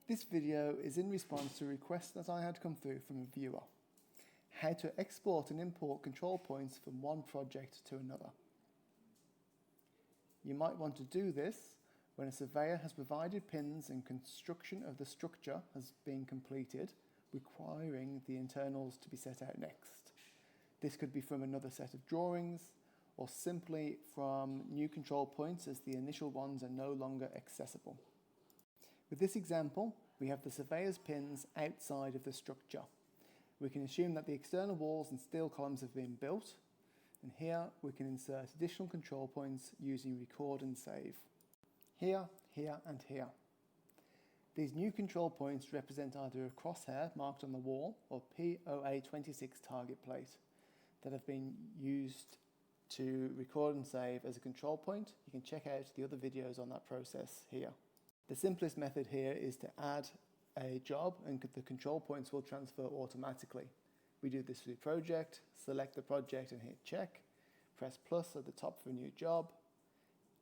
This video is in response to a request that I had come through from a viewer. How to export and import control points from one project to another. You might want to do this when a surveyor has provided pins and construction of the structure has been completed, requiring the internals to be set out next. This could be from another set of drawings, or simply from new control points as the initial ones are no longer accessible. With this example, we have the surveyor's pins outside of the structure. We can assume that the external walls and steel columns have been built, and here we can insert additional control points using record and save. Here, here and here. These new control points represent either a crosshair marked on the wall or POA26 target plate that have been used to record and save as a control point. You can check out the other videos on that process here. The simplest method here is to add a job and the control points will transfer automatically. We do this through project, select the project and hit check, press plus at the top for a new job,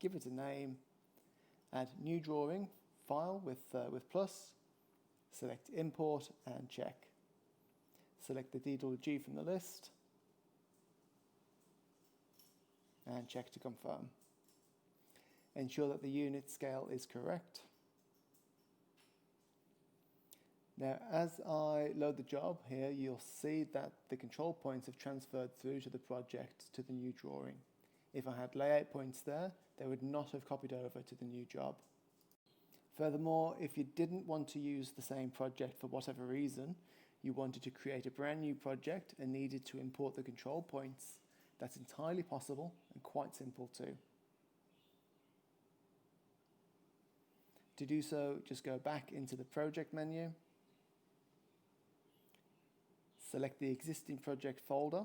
give it a name, add new drawing, file with plus, select import and check. Select the D/G from the list and check to confirm. Ensure that the unit scale is correct. Now, as I load the job here, you'll see that the control points have transferred through to the project to the new drawing. If I had layout points there, they would not have copied over to the new job. Furthermore, if you didn't want to use the same project for whatever reason, you wanted to create a brand new project and needed to import the control points, that's entirely possible and quite simple too. To do so, just go back into the project menu, select the existing project folder,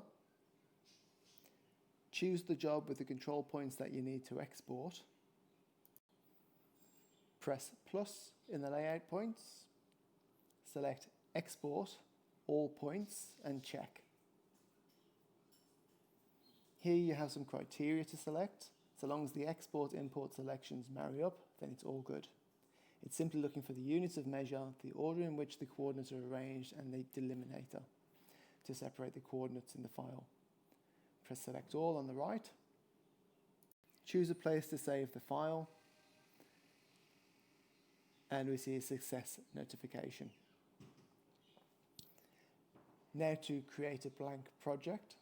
choose the job with the control points that you need to export, press plus in the layout points, select export all points and check. Here you have some criteria to select. So long as the export import selections marry up, then it's all good. It's simply looking for the units of measure, the order in which the coordinates are arranged and the delimiter to separate the coordinates in the file. Press select all on the right. Choose a place to save the file. And we see a success notification. Now to create a blank project.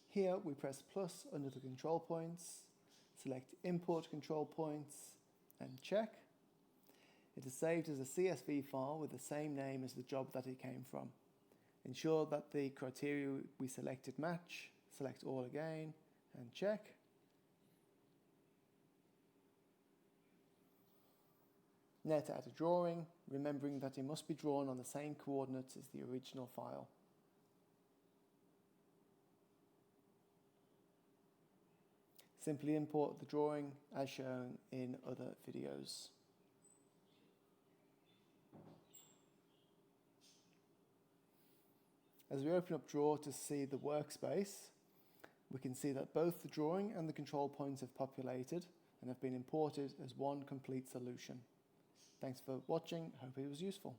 Here we press plus under the control points, select import control points and check. It is saved as a CSV file with the same name as the job that it came from. Ensure that the criteria we selected match, select all again and check. Now to add a drawing, remembering that it must be drawn on the same coordinates as the original file. Simply import the drawing as shown in other videos. As we open up Draw to see the workspace, we can see that both the drawing and the control points have populated and have been imported as one complete solution. Thanks for watching, hope it was useful.